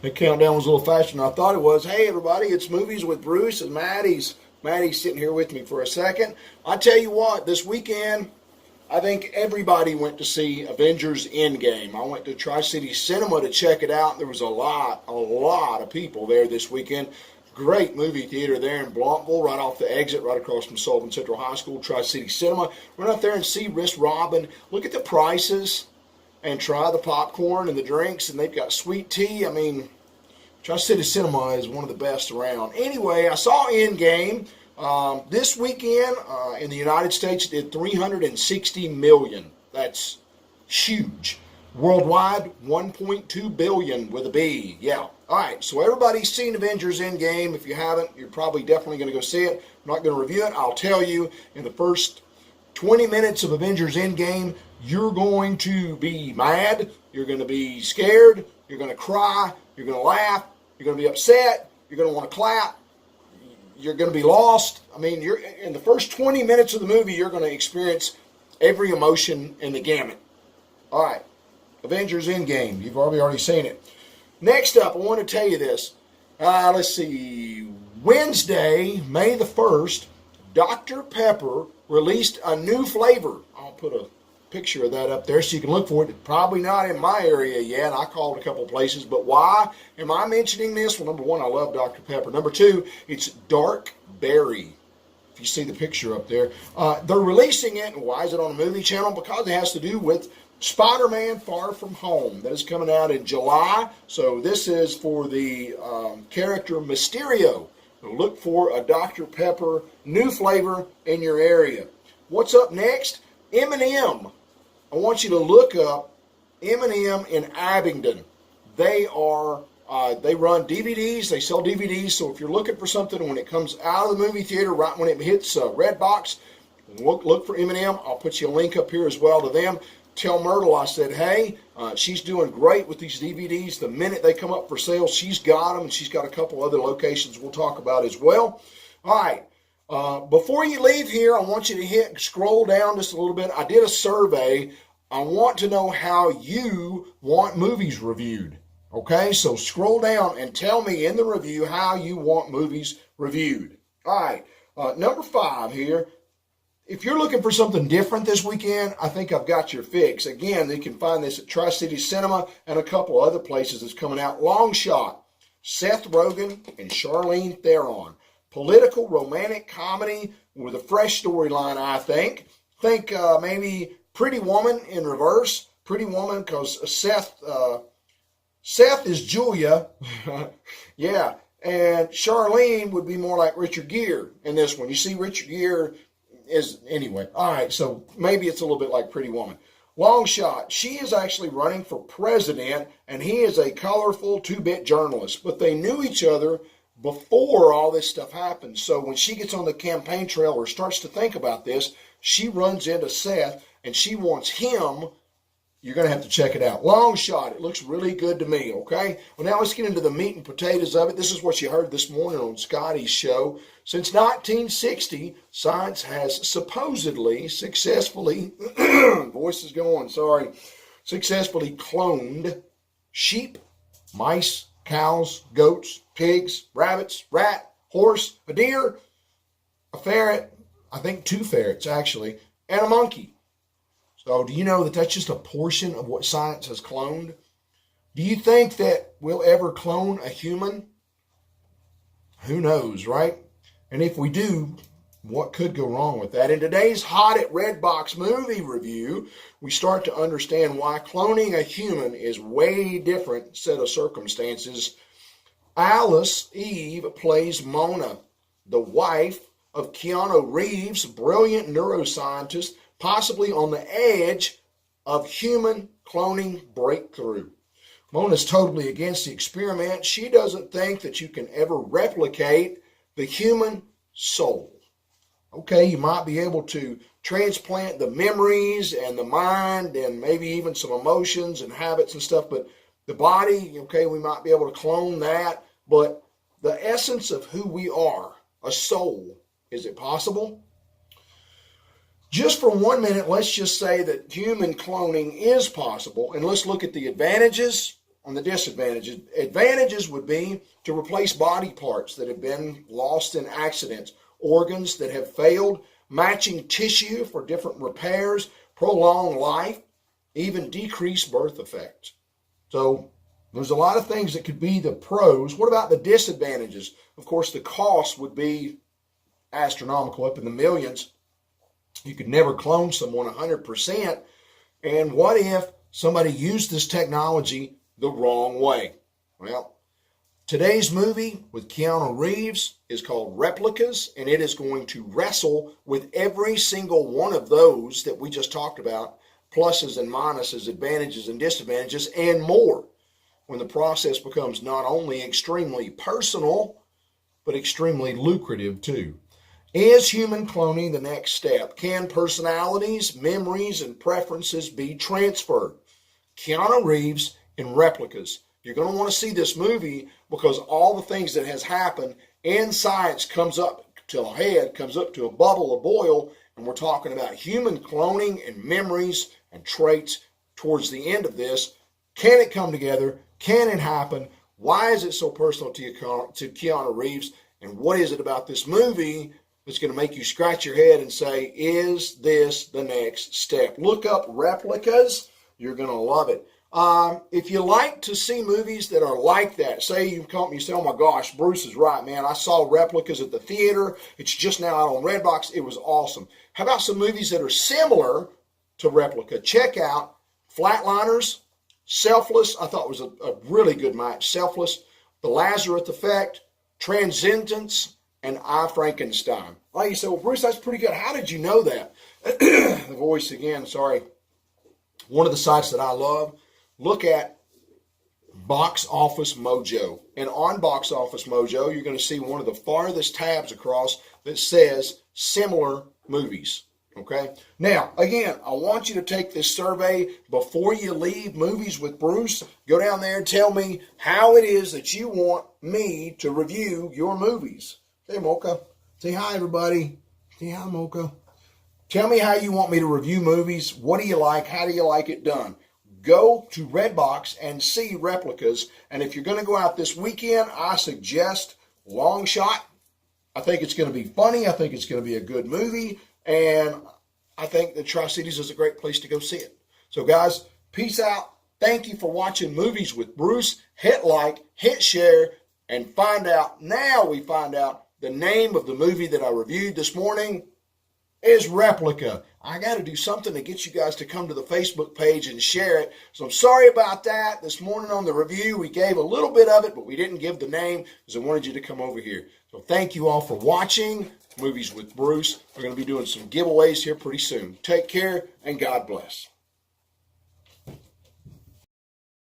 The countdown was a little faster than I thought it was. Hey, everybody, it's Movies with Bruce and Maddie's sitting here with me for a second. I tell you what, this weekend, I think everybody went to see Avengers Endgame. I went to Tri-City Cinema to check it out. There was a lot of people there this weekend. Great movie theater there in Blounteville, right off the exit, right across from Sullivan Central High School, Tri-City Cinema. Run out there and see Riss Robin. Look at the prices and try the popcorn and the drinks, and they've got sweet tea. I mean, Tri-City Cinema is one of the best around. Anyway, I saw Endgame. This weekend in the United States, it did $360 million. That's huge. Worldwide, $1.2 billion with a B. Yeah. All right, so everybody's seen Avengers Endgame. If you haven't, you're probably definitely going to go see it. I'm not going to review it. I'll tell you, in the first 20 minutes of Avengers Endgame, you're going to be mad, you're going to be scared, you're going to cry, you're going to laugh, you're going to be upset, you're going to want to clap, you're going to be lost. I mean, you're in the first 20 minutes of the movie, you're going to experience every emotion in the gamut. All right, Avengers Endgame. You've already seen it. Next up, I want to tell you this. Let's see. Wednesday, May the 1st, DrPepper released a new flavor. I'll put a picture of that up there so you can look for it. It's probably not in my area yet. I called a couple places, but why am I mentioning this? Well, number one, I love DrPepper. Number two, it's dark berry. If you see the picture up there, they're releasing it. And why is it on the movie channel? Because it has to do with Spider-Man Far From Home. That is coming out in July. So this is for the character Mysterio. Look for a DrPepper new flavor in your area. What's up next? M&M. I want you to look up M&M in Abingdon. They run DVDs. They sell DVDs. So if you're looking for something when it comes out of the movie theater, right when it hits Redbox, look for M&M. I'll put you a link up here as well to them. Tell Myrtle I said, hey, she's doing great with these DVDs. The minute they come up for sale, she's got them, and she's got a couple other locations we'll talk about as well. All right. Before you leave here, I want you to scroll down just a little bit. I did a survey. I want to know how you want movies reviewed. Okay, so scroll down and tell me in the review how you want movies reviewed. All right, number 5 here. If you're looking for something different this weekend, I think I've got your fix. Again, you can find this at Tri-City Cinema and a couple other places that's coming out. Long Shot, Seth Rogen and Charlize Theron. Political romantic comedy with a fresh storyline, I think. Maybe Pretty Woman in reverse. Pretty Woman because Seth is Julia. Yeah. And Charlene would be more like Richard Gere in this one. You see Richard Gere anyway. All right, so maybe it's a little bit like Pretty Woman. Long Shot. She is actually running for president, and he is a colorful 2-bit journalist. But they knew each other before all this stuff happened. So when she gets on the campaign trail or starts to think about this, she runs into Seth, and she wants him. You're going to have to check it out. Long Shot. It looks really good to me, okay? Well, now let's get into the meat and potatoes of it. This is what you heard this morning on Scotty's show. Since 1960, science has supposedly successfully, voice is going, sorry, successfully cloned sheep, mice, cows, goats, pigs, rabbits, rat, horse, a deer, a ferret, I think 2 ferrets actually, and a monkey. So do you know that that's just a portion of what science has cloned? Do you think that we'll ever clone a human? Who knows, right? And if we do, what could go wrong with that? In today's Hot at Redbox movie review, we start to understand why cloning a human is way different set of circumstances. Alice Eve plays Mona, the wife of Keanu Reeves, brilliant neuroscientist, possibly on the edge of human cloning breakthrough. Mona's totally against the experiment. She doesn't think that you can ever replicate the human soul. Okay, you might be able to transplant the memories and the mind and maybe even some emotions and habits and stuff, but the body, okay, we might be able to clone that, but the essence of who we are, a soul, is it possible? Just for 1 minute, let's just say that human cloning is possible, and let's look at the advantages on the disadvantages. Advantages would be to replace body parts that have been lost in accidents, organs that have failed, matching tissue for different repairs, prolong life, even decrease birth effects. So there's a lot of things that could be the pros. What about the disadvantages? Of course, the cost would be astronomical, up in the millions. You could never clone someone 100%. And what if somebody used this technology the wrong way? Well, today's movie with Keanu Reeves is called Replicas, and it is going to wrestle with every single one of those that we just talked about, pluses and minuses, advantages and disadvantages, and more, when the process becomes not only extremely personal, but extremely lucrative too. Is human cloning the next step? Can personalities, memories, and preferences be transferred? Keanu Reeves in Replicas. You're going to want to see this movie because all the things that has happened in science comes up to a head, comes up to a bubble, a boil, and we're talking about human cloning and memories and traits towards the end of this. Can it come together? Can it happen? Why is it so personal to Keanu Reeves? And what is it about this movie that's going to make you scratch your head and say, is this the next step? Look up Replicas. You're going to love it. If you like to see movies that are like that, say you come and you say, oh my gosh, Bruce is right, man. I saw Replicas at the theater. It's just now out on Redbox. It was awesome. How about some movies that are similar to Replica? Check out Flatliners, Selfless. I thought was a really good match. Selfless, The Lazarus Effect, Transcendence, and I, Frankenstein. Like you say, well, Bruce, that's pretty good. How did you know that? The voice again, sorry. One of the sites that I love, look at Box Office Mojo. And on Box Office Mojo, you're going to see one of the farthest tabs across that says similar movies. Okay? Now, again, I want you to take this survey before you leave Movies with Bruce. Go down there and tell me how it is that you want me to review your movies. Hey, Mocha. Say hi, everybody. Say hi, Mocha. Tell me how you want me to review movies. What do you like? How do you like it done? Go to Redbox and see Replicas. And if you're going to go out this weekend, I suggest Long Shot. I think it's going to be funny. I think it's going to be a good movie. And I think the Tri-Cities is a great place to go see it. So, guys, peace out. Thank you for watching Movies with Bruce. Hit like, hit share, and find out. Now we find out the name of the movie that I reviewed this morning is Replica. I got to do something to get you guys to come to the Facebook page and share it. So I'm sorry about that. This morning on the review, we gave a little bit of it, but we didn't give the name because I wanted you to come over here. So thank you all for watching Movies with Bruce. We're going to be doing some giveaways here pretty soon. Take care and God bless.